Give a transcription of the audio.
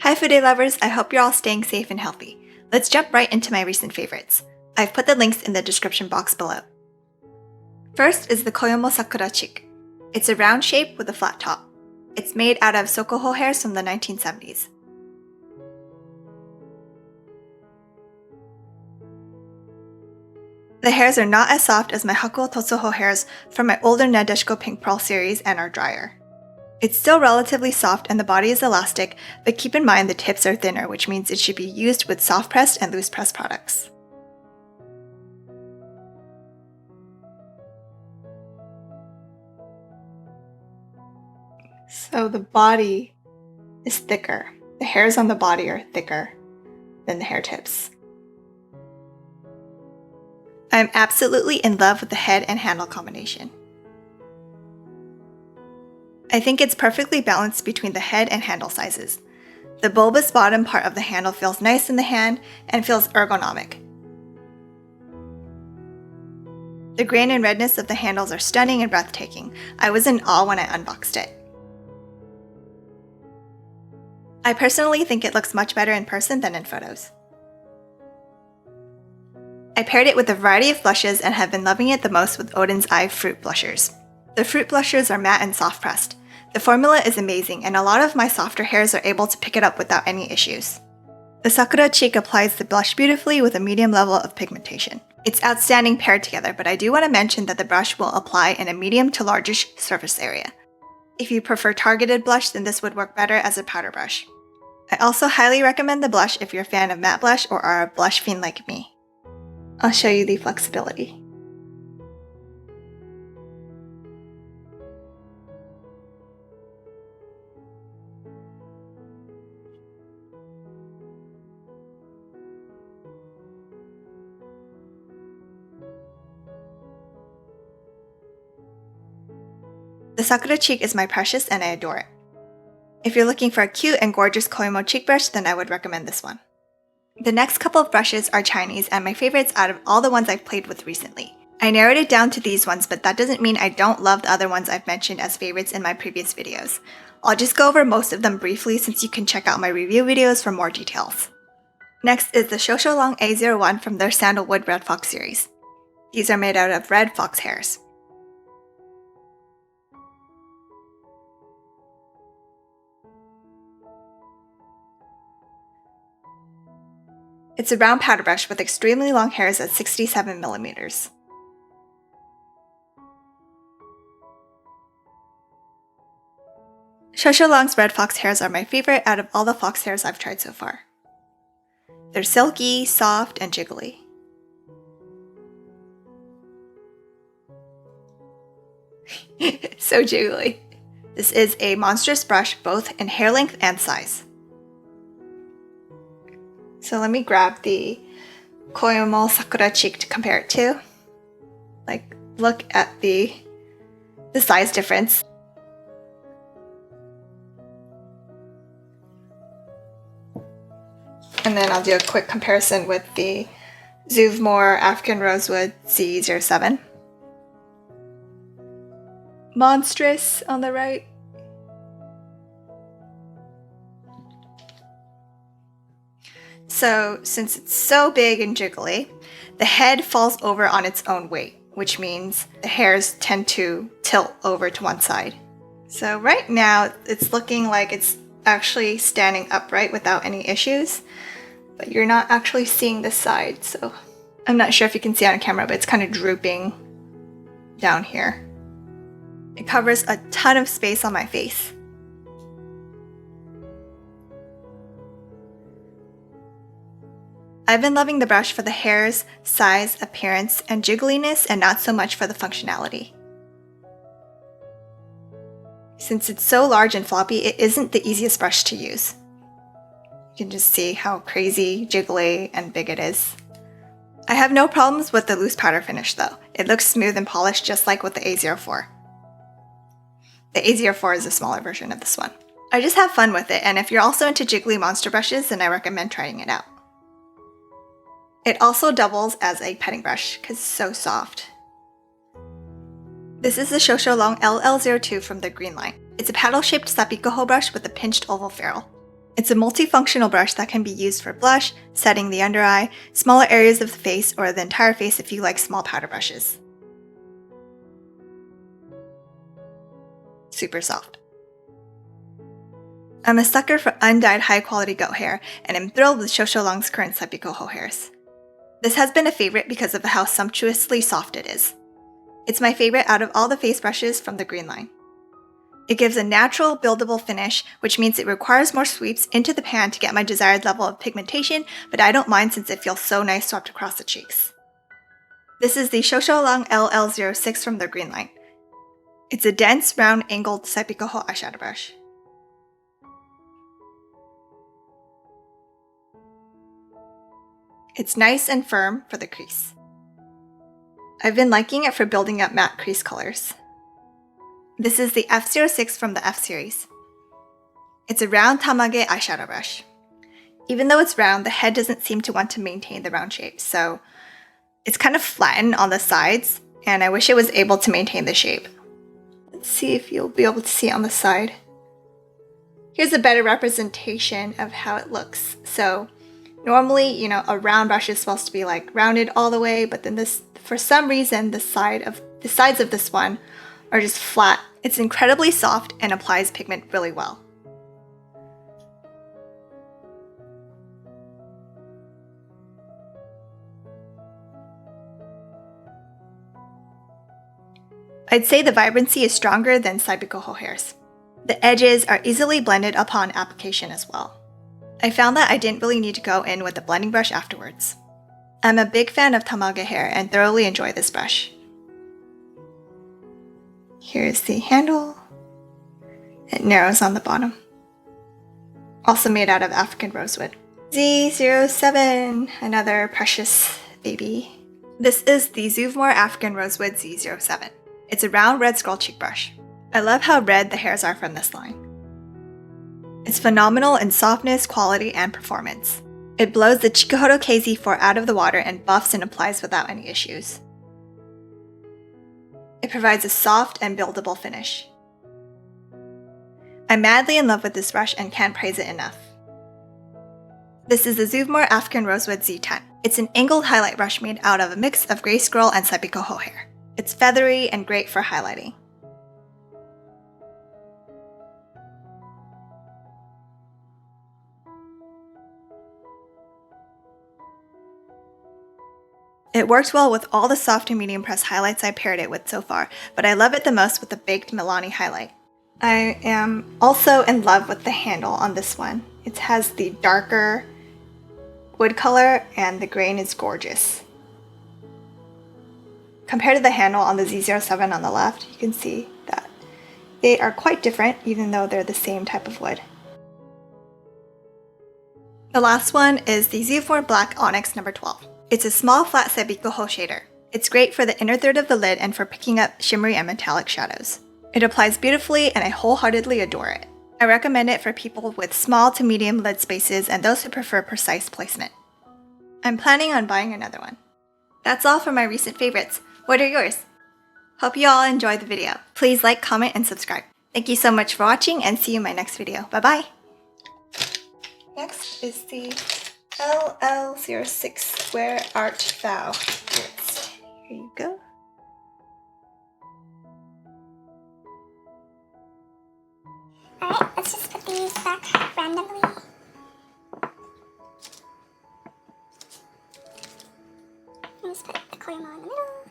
Hi Fude lovers, I hope you're all staying safe and healthy. Let's jump right into my recent favorites. I've put the links in the description box below. First is the Koyomo Sakura cheek. It's a round shape with a flat top. It's made out of sokoho hairs from the 1970s. The hairs are not as soft as my Hakuo Totsuho hairs from my older Nadeshiko Pink Pearl series and are drier. It's still relatively soft and the body is elastic, but keep in mind the tips are thinner, which means it should be used with soft pressed and loose pressed products. So the body is thicker. The hairs on the body are thicker than the hair tips. I'm absolutely in love with the head and handle combination. I think it's perfectly balanced between the head and handle sizes. The bulbous bottom part of the handle feels nice in the hand and feels ergonomic. The grain and redness of the handles are stunning and breathtaking. I was in awe when I unboxed it. I personally think it looks much better in person than in photos. I paired it with a variety of blushes and have been loving it the most with Odin's Eye Fruit Blushers. The fruit blushers are matte and soft pressed. The formula is amazing and a lot of my softer hairs are able to pick it up without any issues. The Sakura cheek applies the blush beautifully with a medium level of pigmentation. It's outstanding paired together, but I do want to mention that the brush will apply in a medium to largish surface area. If you prefer targeted blush, then this would work better as a powder brush. I also highly recommend the blush if you're a fan of matte blush or are a blush fiend like me. I'll show you the flexibility. The Sakura cheek is my precious and I adore it. If you're looking for a cute and gorgeous Koyomo cheek brush, then I would recommend this one. The next couple of brushes are Chinese and my favorites out of all the ones I've played with recently. I narrowed it down to these ones, but that doesn't mean I don't love the other ones I've mentioned as favorites in my previous videos. I'll just go over most of them briefly since you can check out my review videos for more details. Next is the Shou Shou Lang A01 from their Sandalwood Red Fox series. These are made out of red fox hairs. It's a round powder brush with extremely long hairs at 67mm. Shou Shou Lang's red fox hairs are my favorite out of all the fox hairs I've tried so far. They're silky, soft, and jiggly. So jiggly. This is a monstrous brush both in hair length and size. So let me grab the Koyomo Sakura cheek to compare it to. Like, look at the size difference. And then I'll do a quick comparison with the Zuvmor African Rosewood C07. Monstrous on the right. So, since it's so big and jiggly, the head falls over on its own weight, which means the hairs tend to tilt over to one side. So right now, it's looking like it's actually standing upright without any issues, but you're not actually seeing the side, so I'm not sure if you can see on camera, but it's kind of drooping down here. It covers a ton of space on my face. I've been loving the brush for the hairs, size, appearance, and jiggliness, and not so much for the functionality. Since it's so large and floppy, it isn't the easiest brush to use. You can just see how crazy, jiggly, and big it is. I have no problems with the loose powder finish though. It looks smooth and polished just like with the A04. The A04 is a smaller version of this one. I just have fun with it, and if you're also into jiggly monster brushes, then I recommend trying it out. It also doubles as a petting brush because it's so soft. This is the Shou Shou Lang LL02 from the green line. It's a paddle-shaped sapikoho brush with a pinched oval ferrule. It's a multifunctional brush that can be used for blush, setting the under eye, smaller areas of the face, or the entire face if you like small powder brushes. Super soft. I'm a sucker for undyed high-quality goat hair, and I'm thrilled with Shou Shou Lang's current Saipiko hairs. This has been a favorite because of how sumptuously soft it is. It's my favorite out of all the face brushes from the green line. It gives a natural, buildable finish, which means it requires more sweeps into the pan to get my desired level of pigmentation, but I don't mind since it feels so nice swept across the cheeks. This is the Shou Shou Lang LL06 from the green line. It's a dense, round, angled Saipiko eyeshadow brush. It's nice and firm for the crease. I've been liking it for building up matte crease colors. This is the F06 from the F series. It's a round tamage eyeshadow brush. Even though it's round, the head doesn't seem to want to maintain the round shape, so it's kind of flattened on the sides, and I wish it was able to maintain the shape. Let's see if you'll be able to see it on the side. Here's a better representation of how it looks. So normally, a round brush is supposed to be like rounded all the way, but then for some reason, the sides of this one are just flat. It's incredibly soft and applies pigment really well. I'd say the vibrancy is stronger than Saipiko hairs. The edges are easily blended upon application as well. I found that I didn't really need to go in with a blending brush afterwards. I'm a big fan of tamage hair and thoroughly enjoy this brush. Here's the handle. It narrows on the bottom. Also made out of African rosewood. Z07, another precious baby. This is the Zuvmor African Rosewood Z07. It's a round red scroll cheek brush. I love how red the hairs are from this line. It's phenomenal in softness, quality, and performance. It blows the Chikuhoro KZ4 out of the water and buffs and applies without any issues. It provides a soft and buildable finish. I'm madly in love with this brush and can't praise it enough. This is the Zuvmor African Rosewood Z10. It's an angled highlight brush made out of a mix of gray squirrel and Saipiko hair. It's feathery and great for highlighting. It worked well with all the soft and medium press highlights I paired it with so far, but I love it the most with the baked Milani highlight. I am also in love with the handle on this one. It has the darker wood color and the grain is gorgeous. Compared to the handle on the Z07 on the left, you can see that they are quite different even though they're the same type of wood. The last one is the Zuvmor Black Onyx number 12. It's a small flat Saipiko shader. It's great for the inner third of the lid and for picking up shimmery and metallic shadows. It applies beautifully and I wholeheartedly adore it. I recommend it for people with small to medium lid spaces and those who prefer precise placement. I'm planning on buying another one. That's all for my recent favorites. What are yours? Hope you all enjoyed the video. Please like, comment, and subscribe. Thank you so much for watching and see you in my next video. Bye bye! Next is the LL06 Square Art Vow. Here you go. Alright, let's just put these back randomly. Let's put the Koyomo in the middle.